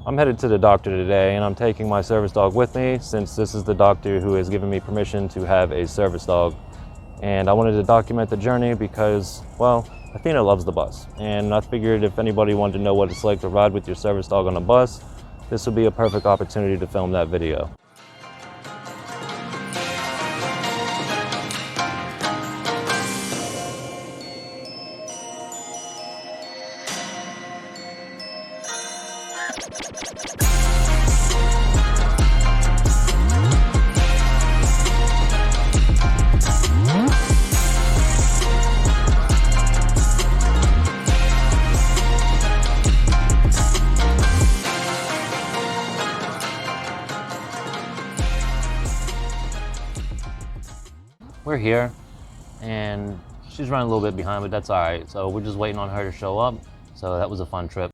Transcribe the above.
I'm headed to the doctor today, and I'm taking my service dog with me since this is the doctor who has given me permission to have a service dog. And I wanted to document the journey because, well, Athena loves the bus. And I figured if anybody wanted to know what it's like to ride with your service dog on a bus, this would be a perfect opportunity to film that video. We're here, and she's running a little bit behind, but that's all right. So we're just waiting on her to show up. So that was a fun trip.